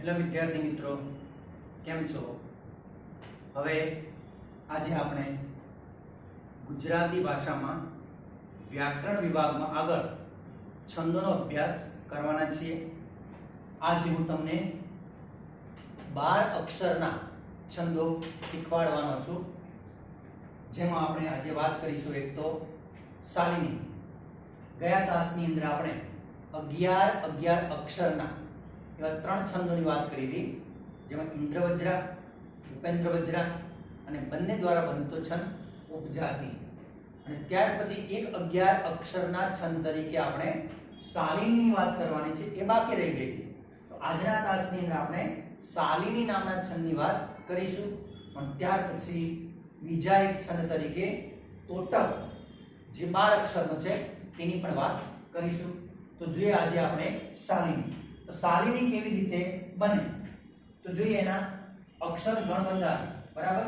Hello વિદ્યાર્થી મિત્રો, કેમ છો? હવે આજે આપણે ગુજરાતી ભાષામાં વ્યાકરણ વિભાગમાં આગળ છંદોનો અભ્યાસ કરવાના છીએ. આજે હું તમને 12 અક્ષરના છંદો શીખવાડવાનો છું, જેમાં આપણે આજે વાત કરીશું. એક તો શાલિની. ગયા તાસની અંદર આપણે 11 અક્ષરના એવા 3 છંદોની વાત કરી હતી, જેમાં ઇન્દ્રવજ્રા, ઉપેન્દ્રવજ્રા અને બંને દ્વારા બનતો છંદ ઉપજાતિ. અને ત્યાર પછી એક 11 અક્ષરના છંદ તરીકે આપણે શાલિનીની વાત કરવાની છે, એ બાકી રહી ગઈ. તો આજના તાસની અંદર આપણે શાલિની નામના છંદની વાત કરીશું. પણ ત્યાર પછી બીજા એક છંદ તરીકે તોટક, જે 12 અક્ષરનો છે, તેની પણ વાત કરીશું. તો જોઈએ આજે આપણે શાલિની. તો શાલિની કેવી રીતે બને તો જોઈએ એના અક્ષર ગણબંધારણ. બરાબર?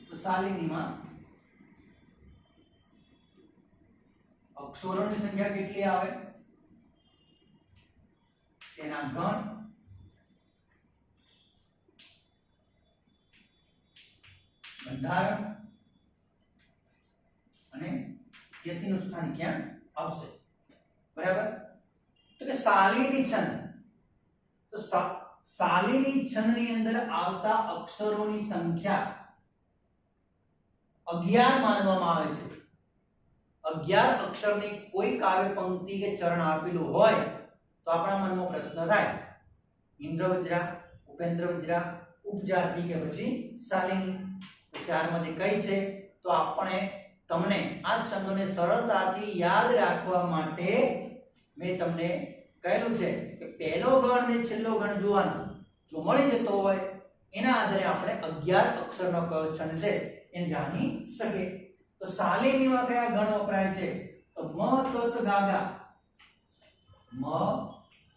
તો શાલિનીમાં અક્ષરોની સંખ્યા કેટલી આવે, તેના ગણ, બંધારણ અને યતિનું સ્થાન ક્યાં આવશે. બરાબર? તો કે શાલિની છંદ, તો શાલિની છંદની અંદર આવતા અક્ષરોની સંખ્યા 11 માનવામાં આવે છે. 11 અક્ષરની કોઈ કાવ્ય પંક્તિ કે ચરણ આપેલું હોય તો આપણા મનમાં પ્રશ્ન થાય, ઇન્દ્રવજ્રા, ઉપેન્દ્રવજ્રા, ઉપજાતિ કે પછી શાલિની. તો ચારમાંથી કઈ છે? તો આપણે તમને આ છંદોને સરળતાથી યાદ રાખવા માટે મેં તમને કહેલું છે કે પહેલો ગણ ને છેલ્લો ગણ જોવાનો. જો મળી જતો હોય એના આધારે આપણે 11 અક્ષરનો કયો છંદ છે એ જાણી શકીએ. તો શાલિનીમાં કયા ગણ વપરાય છે? તો મ, ત, ત, ગા, ગા. મ,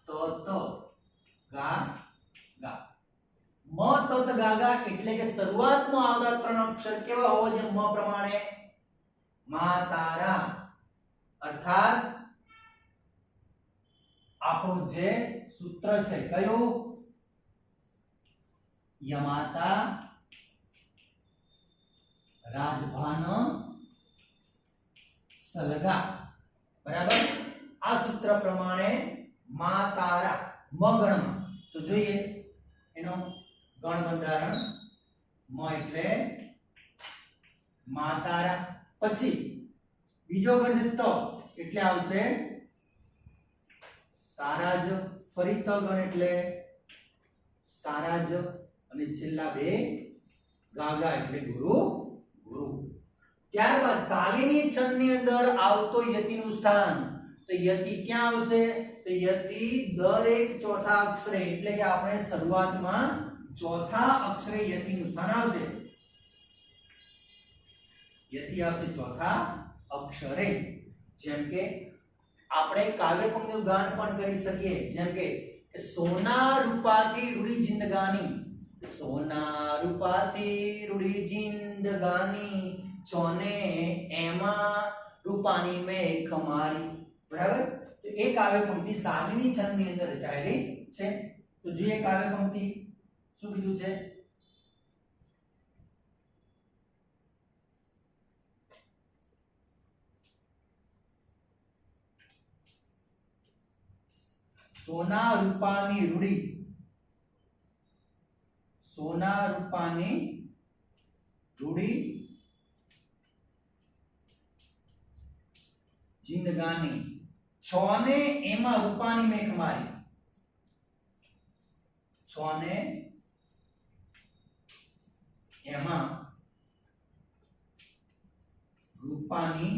ત, ત, ગા, ગા. મ, ત, ત, ગા, ગા એટલે કે શરૂઆતમાં આવતા 3 અક્ષર કેવા હોવા જોઈએ? મ પ્રમાણે મા, તારા, અર્થાત આપણું જે સૂત્ર છે કયું? યમાતા, રાજભાન, સલગા. બરાબર? આ સૂત્ર પ્રમાણે મા, તારા, મ ગણમાં. તો જોઈએ એનો ગણ બંધારણ. મ એટલે મા, તારા. પછી બીજો ગણ છે ત, એટલે આવશે તારાજ. ફરી ત ગણ એટલે તારાજ. અને છેલ્લા બે ગાગા એટલે ગુરુ, ગુરુ. ત્યારબાદ શાલિની છંદની અંદર આવતો યતિનું સ્થાન. તો યતિ ક્યાં આવશે? તો યતિ દરેક ચોથા અક્ષરે, એટલે કે આપણે શરૂઆતમાં ચોથા અક્ષરે યતિનું સ્થાન આવશે. યતિ આવશે ચોથા અક્ષરે. જેમ કે આપણે કાવ્ય પંક્તિનું ગાન પણ કરી શકીએ, જેમ કે સોના રૂપાથી રૂડી જિંદગાની. સોના રૂપાથી રૂડી જિંદગાની, ચોને એમાં રૂપાની મેં ખમારી. બરાબર? તો એ કાવ્ય પંક્તિ શાલિની છંદની અંદર રચાયેલી છે. તો જોઈએ કાવ્ય પંક્તિ શું કીધું છે? સોના રૂપાની રૂડી, સોના રૂપાની રૂડી જિંદગાની, છોને એમાં રૂપાની મેઘ મારી. છોને એમાં રૂપાની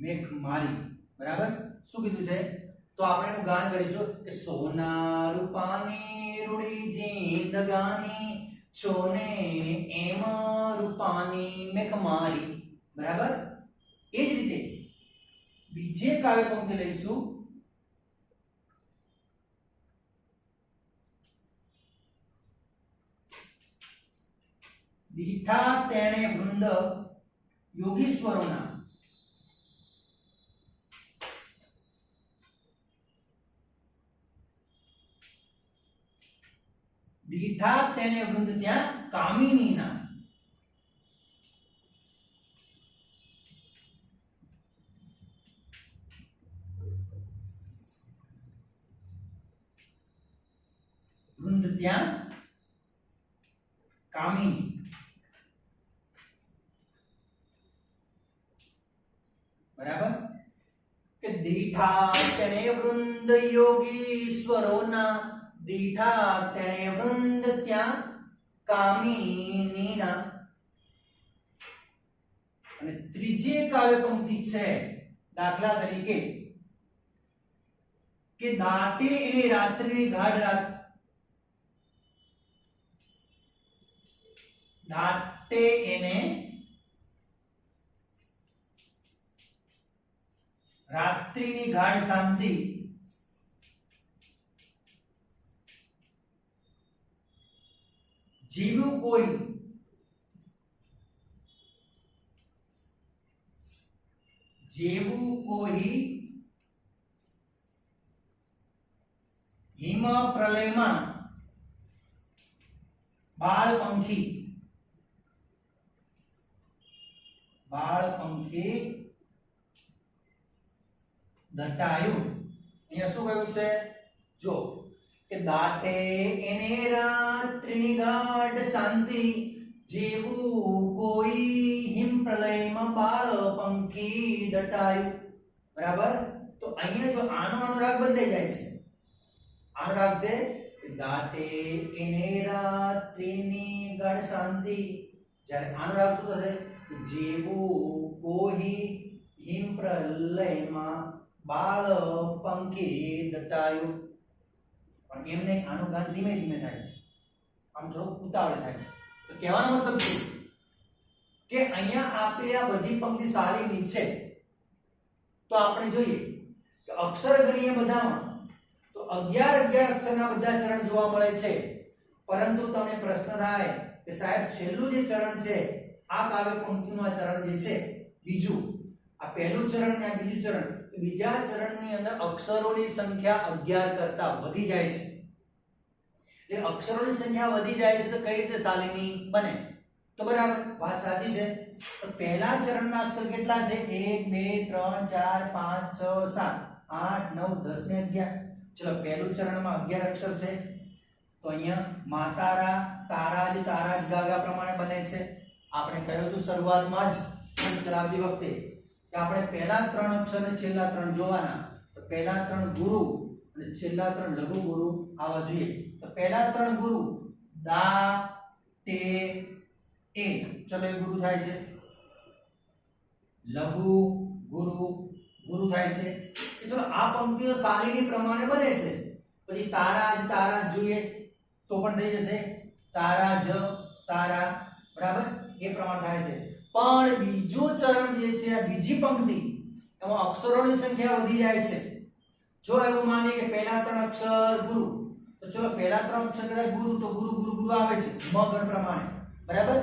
મેઘ મારી. બરાબર? શું કીધું છે? તો આપણે એનું ગાન કરીશું કે સોના રૂપાની રૂડી જિંદગાની, છોને એમાં રૂપાની મેઘ મારી. બરાબર? એ જ રીતે બીજે કાવ્ય પંક્તિ લઈશું. દીઠા તેણે વૃંદ યોગીશ્વરોના. દીઠા તેને વૃંદ ત્યાં કામિનીના. વૃંદ ત્યાં કામિની. બરાબર કે દીઠા તેને વૃંદ યોગીશ્વરોના, દીઠા તેને વૃંદ ત્યાં કામિનીના. અને ત્રીજી કાવ્ય પંક્તિ છે દાખલા તરીકે કે દાટે એને રાત્રિની ગાઢ રાત, દાટે એને રાત્રિની ગાઢ શાંતિ, જીવું કોઈ જેવું કોઈ હિમ પ્રલયમાં બાળપંખી, બાળપંખી દટાયું. અહીંયા શું કહ્યું છે? જો કે દાટે એને રાત્રિની ગાઢ શાંતિ, જેવું કોઈ હિમ પ્રલયમાં બાળપંખી દટાયું. બરાબર. તો અહીંયા જો આનો અનુરાગ બદલાઈ જાય છે. અનુરાગ છે કે દાટે એને રાત્રિની ગાઢ શાંતિ, જ્યારે અનુરાગ શું થશે? જેવું કોઈ હિમ પ્રલયમાં બાળપંખી દટાયું. પણ એમને આનું ગાન ધીમે ધીમે થાય છે, આમ થોડું ઉતાવળે થાય છે. તો કહેવાનો મતલબ શું કે અહીંયા આપેલી આ બધી પંક્તિ શાલિની છે. તો આપણે જોઈએ કે અક્ષર ગણીએ બધામાં તો 11 અક્ષરના બધા ચરણ જોવા મળે છે. પરંતુ તમને પ્રશ્ન થાય કે સાહેબ છેલ્લું જે ચરણ છે આ કાવ્ય પંક્તિનું આ ચરણ જે છે બીજું, આ પહેલું ચરણ ને આ બીજું ચરણ, બીજા ચરણની અંદર અક્ષરોની સંખ્યા 11 કરતા વધી જાય છે. એટલે અક્ષરોની સંખ્યા વધી જાય છે તો કઈ રીતે શાલિની બને? તો બરાબર વાત સાચી છે. તો પહેલા ચરણના અક્ષર કેટલા છે? 1 2 3 4 5 6 7 8 9 10 ને 11. ચલો પહેલું ચરણમાં 11 અક્ષર છે. તો અહીંયા માતારા તારાજ તારાજ ગાગા પ્રમાણે બને છે. આપણે કહ્યું હતું શરૂઆતમાં જ ચલાવતી વખતે કે આપણે પહેલા 3 અક્ષર ને છેલ્લા 3 જોવાના. તો પહેલા 3 ગુરુ અને છેલ્લા 3 લઘુ ગુરુ આવવા જોઈએ. તો પહેલા 3 ગુરુ દા તે એ, ચલો એ ગુરુ થાય છે. લઘુ ગુરુ ગુરુ થાય છે. ચલો આ પંક્તિઓ શાલિની પ્રમાણે બને છે. પછી તારાજ તારાજ જોઈએ તો પણ થઈ જશે તારાજ તારા. બરાબર એ પ્રમાણે થાય છે. પણ બીજું ચરણ જે છે આ બીજી પંક્તિ એમાં અક્ષરોની સંખ્યા વધી જાય છે. જો એવું માનીએ કે પહેલા 3 અક્ષર ગુરુ, તો ચલો પહેલા 3 અક્ષર કદાચ ગુરુ તો ગુરુ ગુરુ ગુરુ આવે છે મ ગણ પ્રમાણે. બરાબર.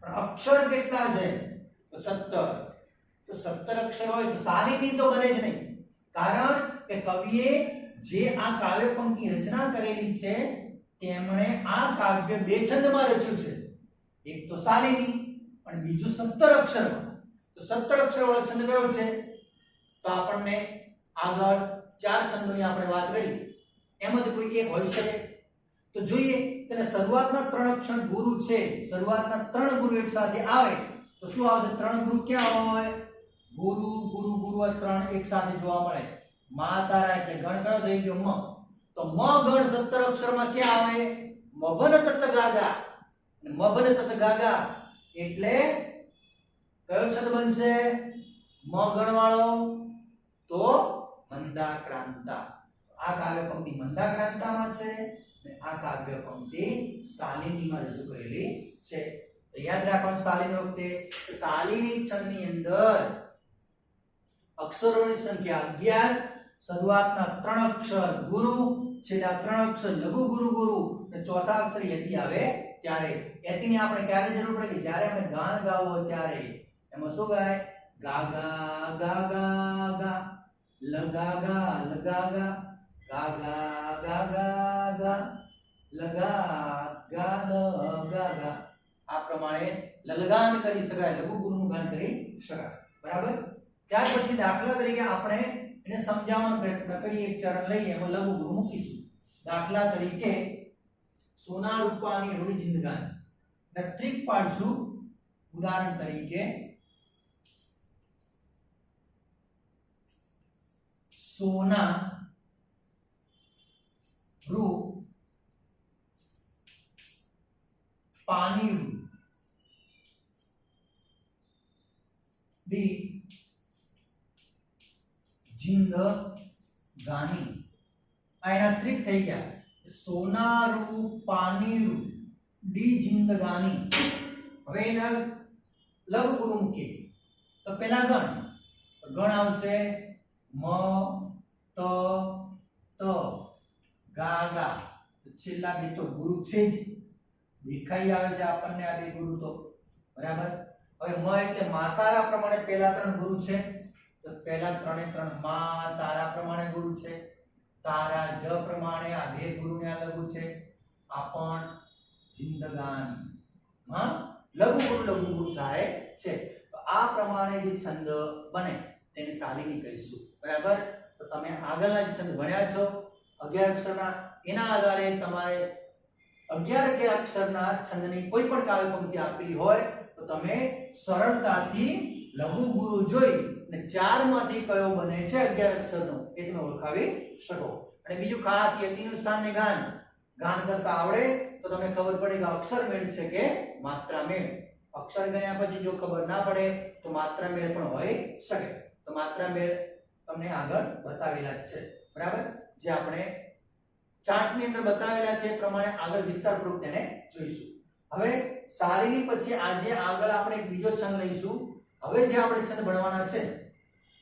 પણ અક્ષર કેટલા છે? તો 17. તો 17 અક્ષર હોય તો શાલિની તો બને જ નહીં. કારણ કે કવિએ જે આ કાવ્ય પંક્તિ રચના કરેલી છે તેમણે આ કાવ્ય બે છંદમાં રચ્યું છે. એક તો શાલિની અને બીજું 17 અક્ષરમાં. તો 17 અક્ષર વાળો છંદ કયો છે? તો આપણને આગળ 4 છંદોની આપણે વાત કરી એમાંથી કોઈ એક હોઈ શકે. તો જોઈએ તેને શરૂઆતના 3 અક્ષર ગુરુ છે, શરૂઆતના 3 ગુરુ એક સાથે આવે તો શું આવશે? 3 ગુરુ ક્યાં હોય? ગુરુ ગુરુ ગુરુ આ 3 એક સાથે જોવા મળે. મા તારા એટલે ગણ કયો થઈ ગયો? મ. તો મ ગણ 17 અક્ષરમાં ક્યાં આવે? મભન તત ગાગા. મભન તત ગાગા એટલે કયો છંદ બનશે? મ ગણ વાળો. તો મંદાક્રાંતા. આ કાવ્ય પંક્તિ મંદાક્રાંતામાં છે અને આ કાવ્ય પંક્તિ શાલિનીમાં રજૂ કરેલી છે. તો યાદ રાખવાનું શાલિની વખતે શાલિની છંદની અંદર અક્ષરોની સંખ્યા 11, શરૂઆતના 3 અક્ષર ગુરુ, છેલ્લા 3 અક્ષર લઘુ ગુરુ ગુરુ અને ચોથા અક્ષર યતિ આવે ત્યારે. યતિની આપણે ક્યારે જરૂર પડે? કે જ્યારે આપણે ગાન ગાવું હોય ત્યારે. એમાં શું ગાય? ગાગા ગાગા ગા, લગાગા લગાગા, ગાગા ગાગા ગા, લગા ગા લ ગા ગા આ પ્રમાણે લલગાન કરી શકાય, લઘુ ગુરુનું ગાન કરી શકાય. બરાબર. ત્યાર પછી દાખલા તરીકે આપણે એને સમજાવવાનો પ્રયત્ન કરીએ. એક ચરણ લઈએ એમાં લઘુ ગુરુ મૂકીશું. દાખલા તરીકે સોના રૂપાની રૂડી જિંદગાની ટ્રીક પાડશું. ઉદાહરણ તરીકે સોના રૂ પાણી રૂ ડી જિંદગાની. આ એના ત્રિક થઈ ગયા. સોના રૂ પાણી રૂ ડી જિંદગાની. હવે એના લઘુ ગુરુ મૂકીએ તો પેલા ગણ. તો ગણ આવશે મ ત ત ગા ગા. તો છેલ્લા બે તો ગુરુ છે જ, દેખાઈ આવે છે આપણને આ બે ગુરુ તો. બરાબર. હવે મ એટલે માતારા પ્રમાણે પહેલા ત્રણ ગુરુ છે. તો પહેલા ત્રણે ત્રણ મા તારા પ્રમાણે ગુરુ છે. તારા જ પ્રમાણે આ બે ગુરુને આ લઘુ છે. આ પણ જિંદગાની. હા, લઘુ ગુરુ થાય છે. તો આ પ્રમાણે જે છંદ બને તેને શાલિની કહીશું. બરાબર. તો તમે આગળના જે છંદ ભણ્યા છો 11 અક્ષરના, એના આધારે તમારે 11 અક્ષરના છંદની કોઈ પણ કાવ્ય પંક્તિ આપેલી હોય તો તમે સરળતાથી લઘુ ગુરુ જોઈ અને ચારમાંથી કયો બને છે 11 અક્ષરનો એ તમે ઓળખાવી શકો. અને બીજું ખાસ યતિનું સ્થાન ને ગાન કરતા આવડે તો તમને ખબર પડે કે અક્ષર મેળ છે કે માત્રા મેળ. અક્ષર ગણ્યા પછી જો ખબર ના પડે તો માત્રા મેળ પણ હોઈ શકે. તો માત્રા મેળ તમને આગળ બતાવેલા જ છે. બરાબર. જે આપણે ચાર્ટની અંદર બતાવેલા છે એ પ્રમાણે આગળ વિસ્તારપૂર્વક તેને જોઈશું. હવે શાલિની પછી આજે આગળ આપણે બીજો છંદ લઈશું. હવે જે આપણે છંદ ભણવાના છે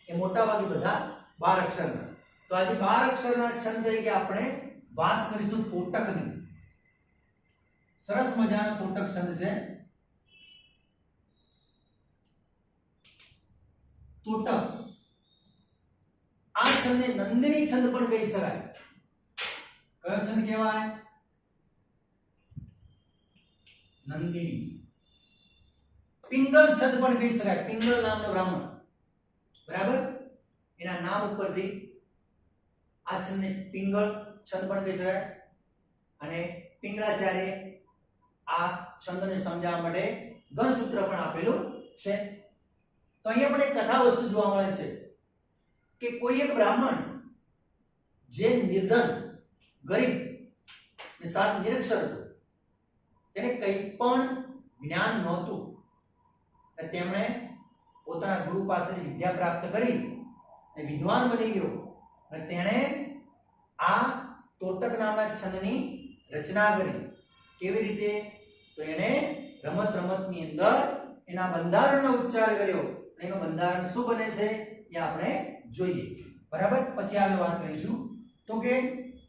એ મોટા ભાગે બધા 12 અક્ષરના. તો આજે 12 અક્ષરના છંદ તરીકે આપણે વાત કરીશું તોટકની. સરસ મજાનો તોટક છંદ છે. તોટક આ છંદને નંદિની છંદ પણ કહી શકાય. કયો છંદ કહેવાય? નંદિની. પિંગલ છંદ પણ કહી શકાય. પિંગલ નામનો બ્રાહ્મણ. બરાબર. એના નામ ઉપરથી આ છંદને પિંગલ છંદ પણ કહી શકાય. અને પિંગળાચાર્ય આ છંદને સમજાવવા માટે ગણસૂત્ર પણ આપેલું છે. તો અહીંયા પણ એક કથા વસ્તુ જોવા મળે છે કે કોઈ એક બ્રાહ્મણ જે નિર્ધન, ગરીબ ને સાથ નિરક્ષર હતો, તેને કંઈ પણ જ્ઞાન નહોતું, તેમણે પોતાના ગુરુ પાસેથી વિદ્યા પ્રાપ્ત કરી અને વિદ્વાન બની ગયો. અને તેણે આ તોટક નામના છંદની રચના કરી. કેવી રીતે? તો એણે રમતની અંદર એના બંધારણનો ઉચ્ચાર કર્યો. એનો બંધારણ શું બને છે એ આપણે જોઈએ. બરાબર. પછી આગળ વાત કરીશું. તો કે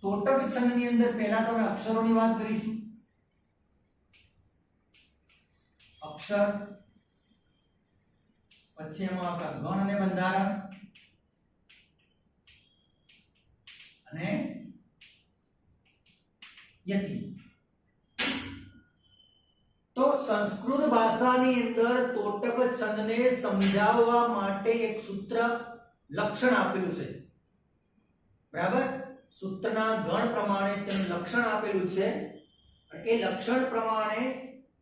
તોટક છંદની અંદર પહેલા તો અક્ષરોની વાત કરીશું. અક્ષર, પછી એમાં આપણા ગણ અને બંધારણ, અને યતિ. તો સંસ્કૃત ભાષાની અંદર તોટક છંદને સમજાવવા માટે એક સૂત્ર લક્ષણ આપેલું છે. બરાબર. સૂત્રના ગણ પ્રમાણે તેનું લક્ષણ આપેલું છે. અને એ લક્ષણ પ્રમાણે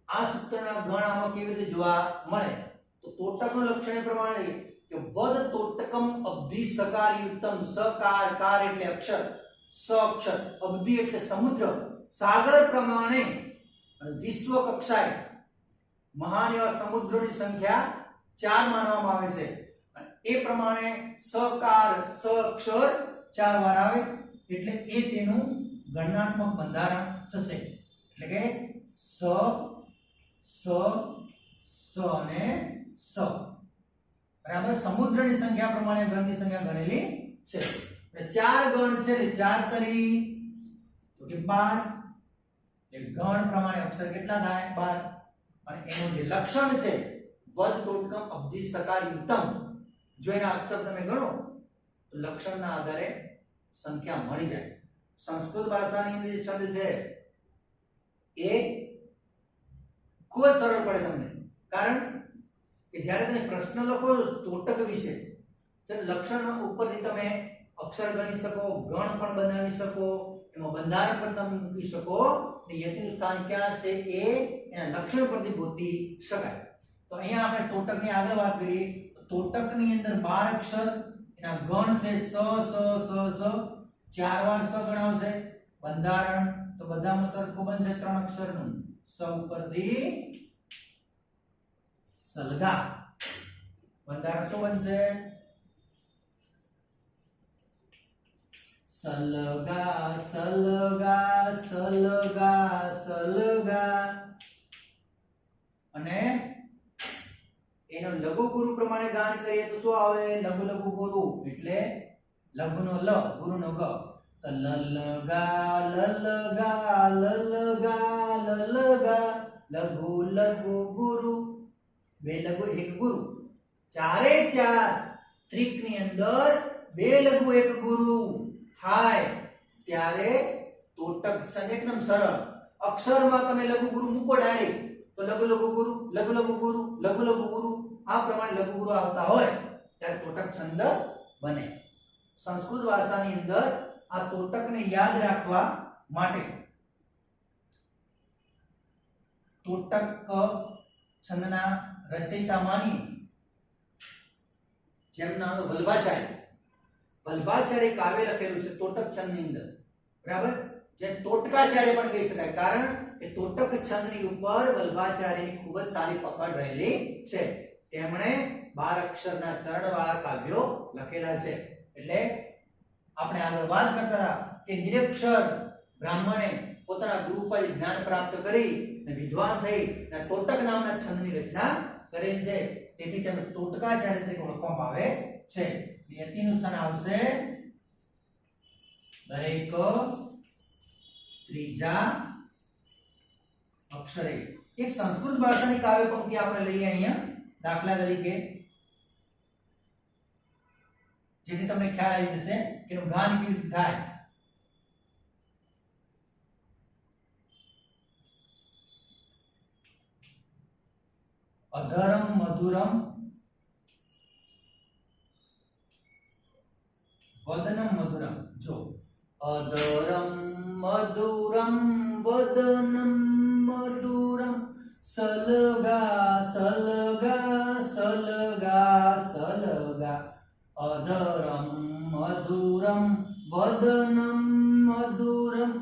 આ સૂત્રના ગણ આમાં કેવી રીતે જોવા મળે? તો તોટકનું લક્ષણ એ પ્રમાણે કે વદ તોટકમ અબ્ધિ સકાર યુક્તમ. સકાર, કાર એટલે અક્ષર, સ અક્ષર, અબ્ધિ એટલે સમુદ્ર, સાગર પ્રમાણે વિશ્વ કક્ષાએ મહાન એવા સમુદ્રોની સંખ્યા 4 માનવામાં આવે છે. એ પ્રમાણે સકાર, સ અક્ષર 4 વાર આવે એટલે એ તેનું ગણનાત્મક બંધારણ થશે. એટલે કે સ અને સ. બરાબર. સમુદ્રની સંખ્યા પ્રમાણે ગણની સંખ્યા ગણેલી છે. એટલે 4 ગણ છે એટલે 4 તરી તો કે 12. એટલે ગણ પ્રમાણે અક્ષર કેટલા થાય? 12. અને એનું જે લક્ષણ છે વદ તોટકમ અબ્ધિ સકાર યુક્તમ, જો એના અક્ષર તમે ગણો તો લક્ષણના આધારે સંખ્યા મળી જાય. સંસ્કૃત ભાષાની અંદર જે છંદ છે એ ખૂબ જ સરળ પડે તમને, કારણ કે જ્યારે તમે પ્રશ્ન લખો તોટક વિશે તો લક્ષણ ઉપરથી તમે અક્ષર ગણી શકો, ગણ પણ બનાવી શકો, એમાં બંધારણ પણ તમે મૂકી શકો અને યતિનું સ્થાન ક્યાં છે એ એના લક્ષણ પરથી ગોતી શકાય. તો અહીંયા આપણે તોટકની આગળ વાત કરીએ તો તોટકની અંદર 12 અક્ષર, એના ગણ છે સ સ સ સ, 4 વાર સ ગણાવશે. બંધારણ તો બધામાં સરખું બનશે 3 અક્ષરનું, સ ઉપરથી સલગા. બંધારણ શું બનશે? સલગા સલગા સલગા સલગા. અને એનો લઘુ ગુરુ પ્રમાણે ગાન કરીએ તો શું આવે? લઘુ લઘુ ગુરુ એટલે લઘુનો લ, ગુરુનો ગ. તો લલગા લલગા લલગા લલગા, લઘુ લઘુ ગુરુ, બે લઘુ એક ગુરુ. ચારે ચાર ત્રિકની અંદર બે લઘુ એક ગુરુ થાય ત્યારે તોટક છે એકદમ સરળ. અક્ષરમાં તમે લઘુ ગુરુ મૂકો ડાયરેક્ટ તો લઘુ લઘુ ગુરુ, લઘુ લઘુ ગુરુ, લઘુ લઘુ ગુરુ, આ પ્રમાણે લઘુ ગુરુ આવતા હોય ત્યારે તોટક છંદ બને. સંસ્કૃત ભાષાની અંદર આ તોટકને યાદ રાખવા માટે તોટક છંદના રચયિતા માની જેમનું નામ વલ્ભાચાર્ય. વલ્ભાચાર્ય કાવ્ય લખેલું છે તોટક છંદની અંદર, બરાબર, જે તોટકાચાર્ય પણ કહી શકાય, કારણ કે તોટક છંદની ઉપર વલ્ભાચાર્યની ખૂબ જ સારી પકડ રહેલી છે. તેમણે 12 અક્ષરના ચરણવાળા કાવ્યો લખેલા છે. એટલે આપણે આગળ વાત કરતા હતા કે નિરક્ષર બ્રાહ્મણે પોતાના ગુરુ પર જ્ઞાન પ્રાપ્ત કરી અને વિદ્વાન થઈ અને તોટક નામના છંદની રચના કરેલ છે. તેથી તેમને તોટકાચાર્ય તરીકે ઓળખવામાં આવે છે. યતિનું સ્થાન આવશે દરેક ત્રીજા અક્ષરે. એક સંસ્કૃત ભાષાની કાવ્ય પંક્તિ આપણે લઈએ અહીંયા દાખલા તરીકે, જેથી તમને ખ્યાલ આવી જશે કે એનું ગાન કેવી રીતે થાય. અધરમ મધુરમ વદનમ મધુરમ. જો અધરમ મધુરમ વદનમ મધુરમ, સલગા સલગા સલગા સલગા. અધરમ મધુરમ વદનમ મધુરમ,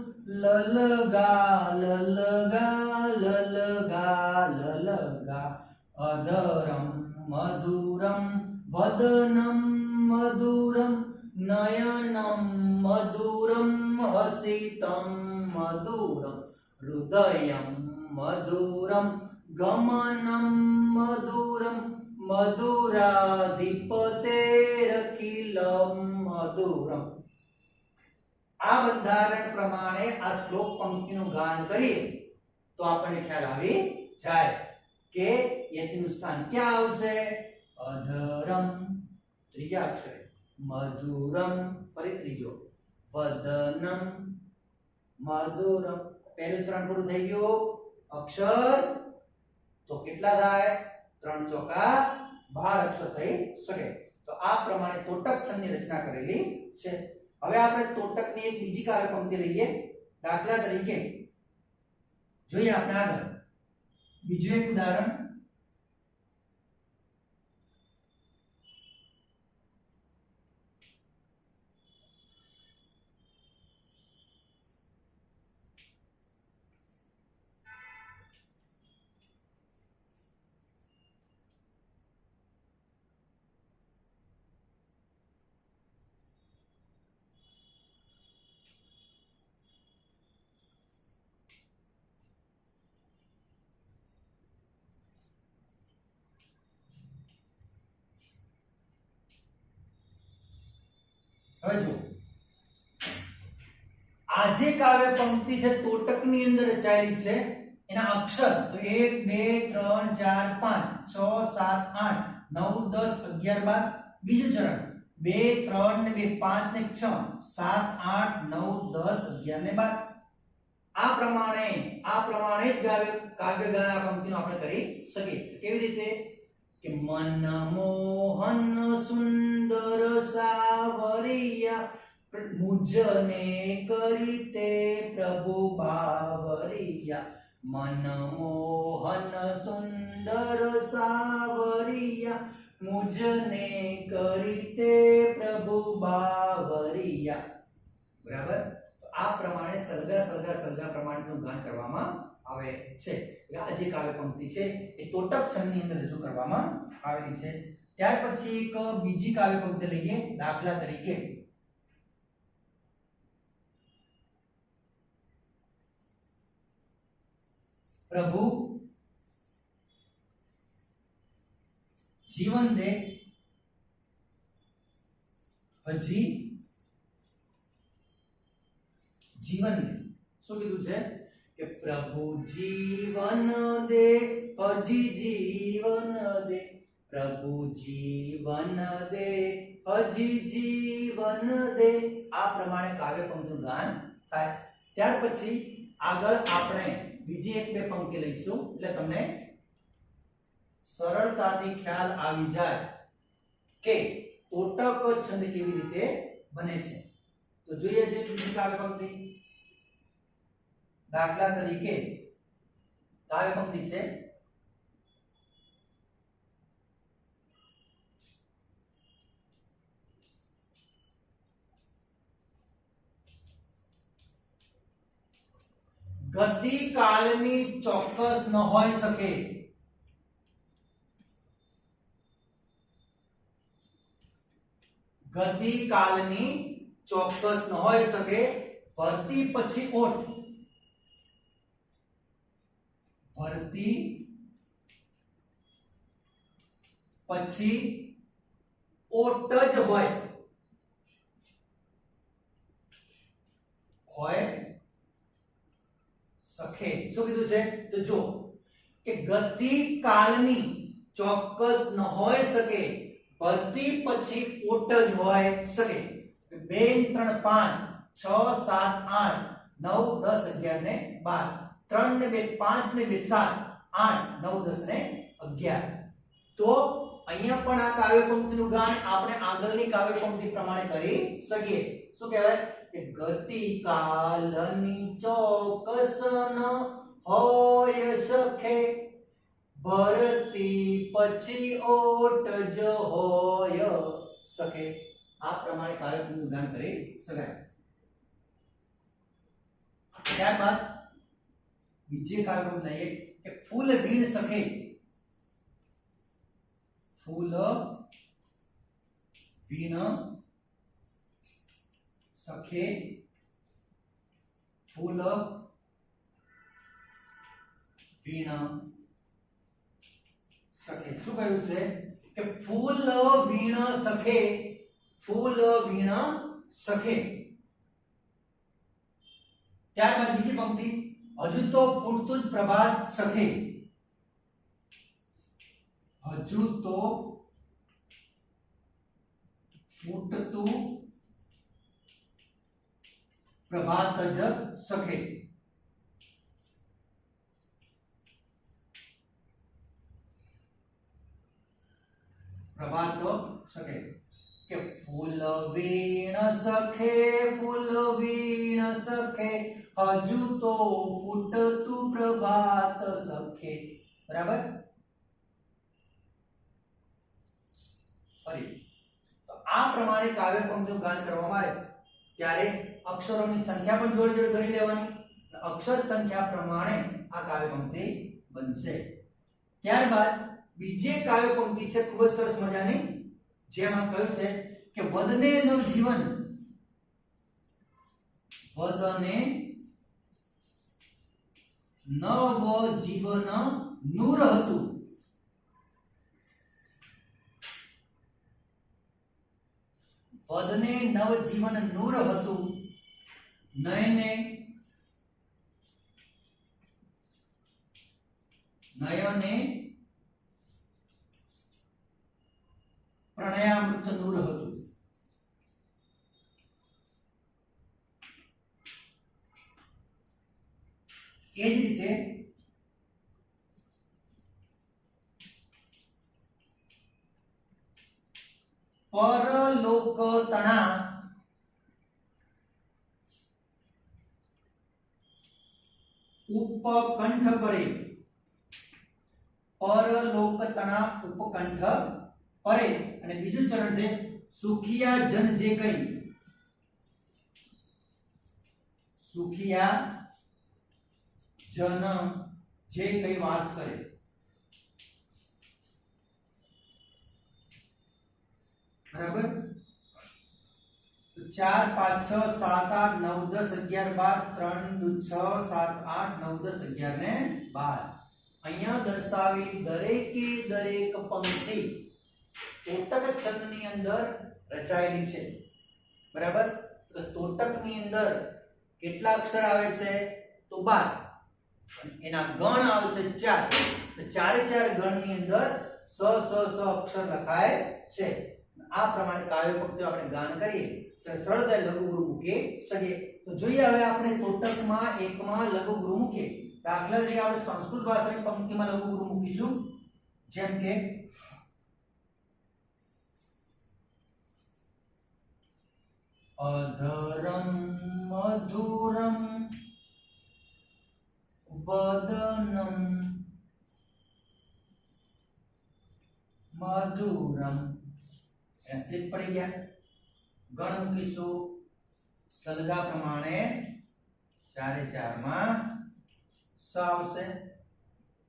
લલગા લલગા લલગા લલગા. અધરમ મધુરમ વદનમ મધુરમ, નયનમ મધુરમ હસિતમ મધુરમ, હૃદયમ મધુરમ ગમનમ મધુરમ, મધુરાધિપતેરખિલમ મધુરમ. આ બંધારણ પ્રમાણે આ શ્લોક પંક્તિનું ગાન કરીએ તો આપણને ખ્યાલ આવી જાય કે યતિનું સ્થાન ક્યાં આવશે? અધરમ ત્રીજા અક્ષરે, મધુરમ ફરી ત્રીજો, વદનમ મધુરમ. પહેલું ચરણ પૂરું થઈ ગયું. અક્ષર તો કેટલા થાય? 3 ચોકા 12 અક્ષર થઈ શકે. તો આ પ્રમાણે તોટક છંદની રચના કરેલી છે. હવે આપણે તોટકની એક બીજી કાવ્ય પંક્તિ લઈએ. દાખલા તરીકે જોઈએ આપણે આગળ બીજું એક ઉદાહરણ. હવે જો આ જે કાવ્ય પંક્તિ છે તોટકની અંદર રચાયેલી છે, એના અક્ષર તો 1 2 3 4 5 6 7 8 9 10 11 12. બીજું ચરણ 2 3 ને 2 5 ને 6 7 8 9 10 11 ને 12. આ પ્રમાણે પ્રમાણે જ કાવ્યગાન આ પંક્તિનો આપણે કરી શકીએ. કેવી રીતે કે મનમોહન સુંદર સાવરિયા મુજને કરી તે પ્રભુ બાવરિયા. મનમોહન સુંદર સાવરિયા મુજને કરી તે પ્રભુ બાવરિયા. બરાબર. તો આ પ્રમાણે સલગા પ્રમાણનું ગાન કરવામાં આવે છે. આ જે કાવ્ય પંક્તિ છે એ તોટક છંદની અંદર રજૂ કરવામાં આવેલી છે. ત્યાર પછી એક બીજી કાવ્ય પંક્તિ લઈએ. દાખલા તરીકે પ્રભુ જીવન દે હજી જીવન દે. શું કીધું છે કે પ્રભુ જીવન દે હજી જીવન દે. પ્રભુ જીવન દે હજી જીવન દે. આ પ્રમાણે કાવ્ય પંક્તિનું ગાન થાય. ત્યાર પછી આગળ આપણે બીજી એક બે પંક્તિ લઈશું એટલે તમને સરળતાથી ખ્યાલ આવી જાય કે તોટક છંદ કેવી રીતે બને છે. તો જોઈએ જે બીજી કાવ્ય પંક્તિ. દાખલા તરીકે કાવ્ય પંક્તિ છે ગતિ કાળની ચોક્કસ ન હોઈ શકે. ગતિ કાળની ચોક્કસ ન હોઈ શકે. ભરતી પછી ઓટ. ભરતી પછી ઓટ જ હોય સખે. શું કીધું છે તો જો કે ગતિ કાળની ચોક્કસ ન હોઈ શકે. ભરતી પછી ઓટ જ હોય શકે. 2 3 5 6 7 8 9 10 11 ને 12. 3 ને 2 5 ને 2 7 8 9 10 ને 11. તો અહીંયા પણ આ કાવ્ય પંક્તિનું ગાન આપણે આગળની કાવ્ય પંક્તિ પ્રમાણે કરી શકીએ. શું કહેવાય કે ગતિ કાલની ચોક્કસ ન હોય સખે. ભરતી પછી ઓટ જ હોય સખે. આ પ્રમાણે કાવ્ય પંક્તિનું ગાન કરી શકાય. ત્યારબાદ બીજી કાવ્ય પંક્તિ લઈએ કે ફૂલ વીણ સખે. ફૂલ વીણ સખે. ફૂલ વીણ સખે. શું કહ્યું છે કે ફૂલ વીણ સખે. ફૂલ વીણ સખે. ત્યારબાદ બીજી પંક્તિ હજુ તો ફૂટતું જ પ્રભાત સખે. હજુ તો ફૂટતું પ્રભાત જ સખે. પ્રભાત સખે કે ફૂલ વીણ સખે. ફૂલ વીણ સખે હજુ તો ફૂટતું પ્રભાત સખે. બરાબર. ફરી તો આ પ્રમાણે કાવ્ય પંક્તિનું ગાન કરવામાં આવે ત્યારે અક્ષરોની સંખ્યા પણ જોડે જોડે ગણી લેવાની. અક્ષર સંખ્યા પ્રમાણે આ કાવ્ય પંક્તિ બનશે. ત્યારબાદ બીજી કાવ્ય પંક્તિ છે ખૂબ જ સરસ મજાની, જેમાં કહ્યું છે કે વદને નવ જીવન. વદને નવ જીવન નૂર હતું. વદને નવ જીવન નૂર હતું. નયને પ્રણયામૃત નૂર હતું. એ જ રીતે ઉપકંઠ પરે, પરલોકતના ઉપકંઠ પરે. અને બીજું ચરણ છે સુખિયા જન જે કઈ, સુખિયા જન જે કઈ વાસ કરે. બરાબર. 4 5 6 7 8 9 10 11 12 3 6 7 8 9 10 11 ને 12. અહીંયા દર્શાવેલી દરેકે દરેક પંક્તિ તોટક છંદની અંદર રચાયેલી છે. બરાબર. તો તોટકની અંદર કેટલા અક્ષર આવે છે તો 12. એના ગણ આવશે 4. તો ચારે ચાર ગણની અંદર સ સ સ અક્ષર લખાય છે. આ પ્રમાણે કાવ્ય પંક્તિઓ આપણે ગાન કરીએ તો સરળતાથી લઘુ ગુરુ મૂકી શકીએ. તો જોઈએ હવે આપણે તોટકમાં એકમાં લઘુ ગુરુ મૂકીએ. દાખલા તરીકે આપણે સંસ્કૃત ભાષાની પંક્તિમાં લઘુ ગુરુ મૂકીશું. જેમ કે અધરમ મધુરમ વદનમ મધુરમ. એટલે પડી ગયા. ગણ મૂકીશું સલગા પ્રમાણે ચારે ચાર માં સ આવશે.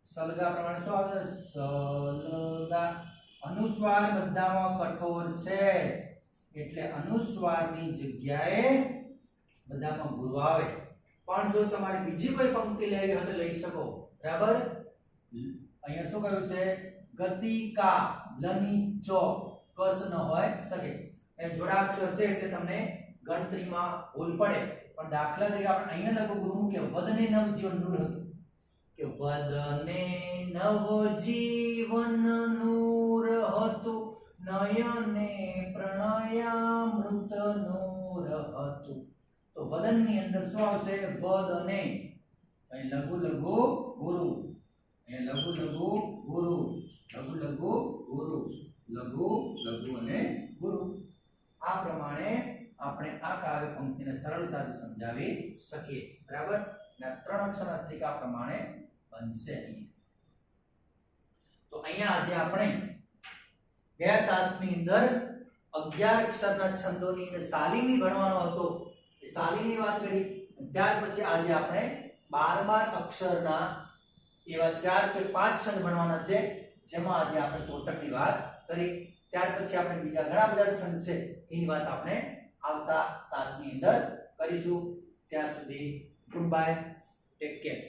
સલગા પ્રમાણે શું આવશે સલગા. અનુસ્વાર બધામાં કઠોર છે એટલે અનુસ્વારની જગ્યાએ બધામાં ગુરુ આવે. પણ જો તમારે બીજી કોઈ પંક્તિ લેવી હોય તો લઈ શકો. બરાબર. અહીંયા શું કહ્યું છે ગતિકા લની ચો કસ ન હોય શકે. એ જોડાક્ષર છે એટલે તમને ગણતરીમાં ભૂલ પડે. પણ દાખલા તરીકે આપણે અહીંયા લખો ગુરુ કે વદને નવ જીવન નૂર હતું કે વદને નવ જીવન નૂર હતું નયને પ્રણયામૃત નૂર હતું. તો વદન ની અંદર શું આવશે વદને. અહીં લઘુ લઘુ ગુરુ, અહીં લઘુ લઘુ ગુરુ, લઘુ લઘુ ગુરુ, લઘુ લઘુ અને ગુરુ. આ પ્રમાણે આપણે આ કાવ્ય પંક્તિને સરળતાથી સમજાવી શકીએ. બરાબર. અને ત્રણ અક્ષરના તરીકા પ્રમાણે બનશે. તો અહીંયા આજે આપણે ગયા તાસની અંદર 11 અક્ષરના છંદોની અંદર શાલિની ભણવાનો હતો. એ શાલિની વાત કરી. ત્યાર પછી આજે આપણે 12 અક્ષરના એવા 4 કે 5 છંદ ભણવાના છે, જેમાં આજે આપણે તોટકની વાત કરી. ત્યાર પછી આપણે બીજા ઘણા બધા છંદ છે એની વાત આપણે આવતા તાસની અંદર કરીશું. ત્યાં સુધી ગુડ બાય, ટેક કેર.